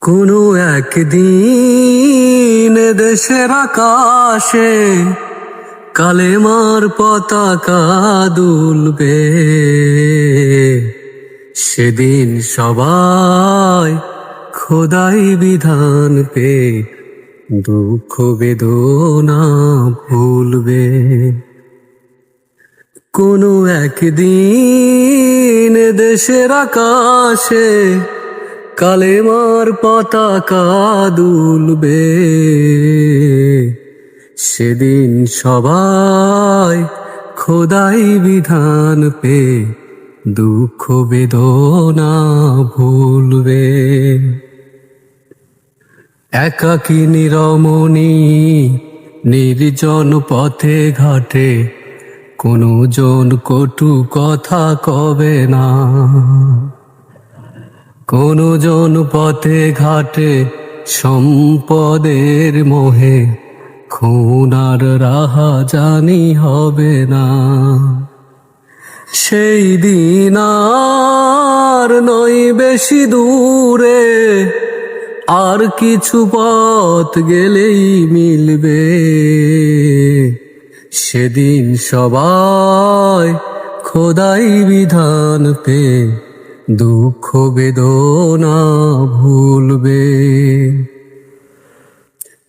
কোনো একদিন দেশের আকাশে কালেমার পতাকা দুলবে, সেদিন সবাই খোদাই বিধান পে দুঃখ বেদনা ভুলবে। কোনো একদিন দেশের আকাশে কালেমার পতাকা দুলবে, সেদিন সবাই খোদাই বিধান পে দুঃখ বেদনা ভুলবে। একাকিনী রমণী নির্জন পথে ঘাটে কোনো জন কটু কথা কবে না, কোনো জন পথে ঘাটে সম্পদের মোহে খুনার রাহা জানি হবে না। সেই দিন আর নয় বেশি দূরে, আর কিছু পথ গেলেই মিলবে, সেদিন সবাই খোদাই বিধান পে দুঃখ বেদনা ভুলবে।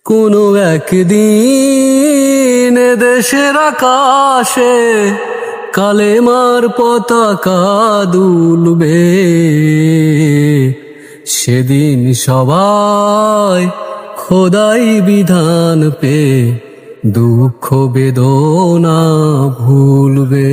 কোনো একদিন দেশের আকাশে কালেমার পতাকা দুলবে, সেদিন সবাই খোদাই বিধান পে দুঃখ বেদনা ভুলবে।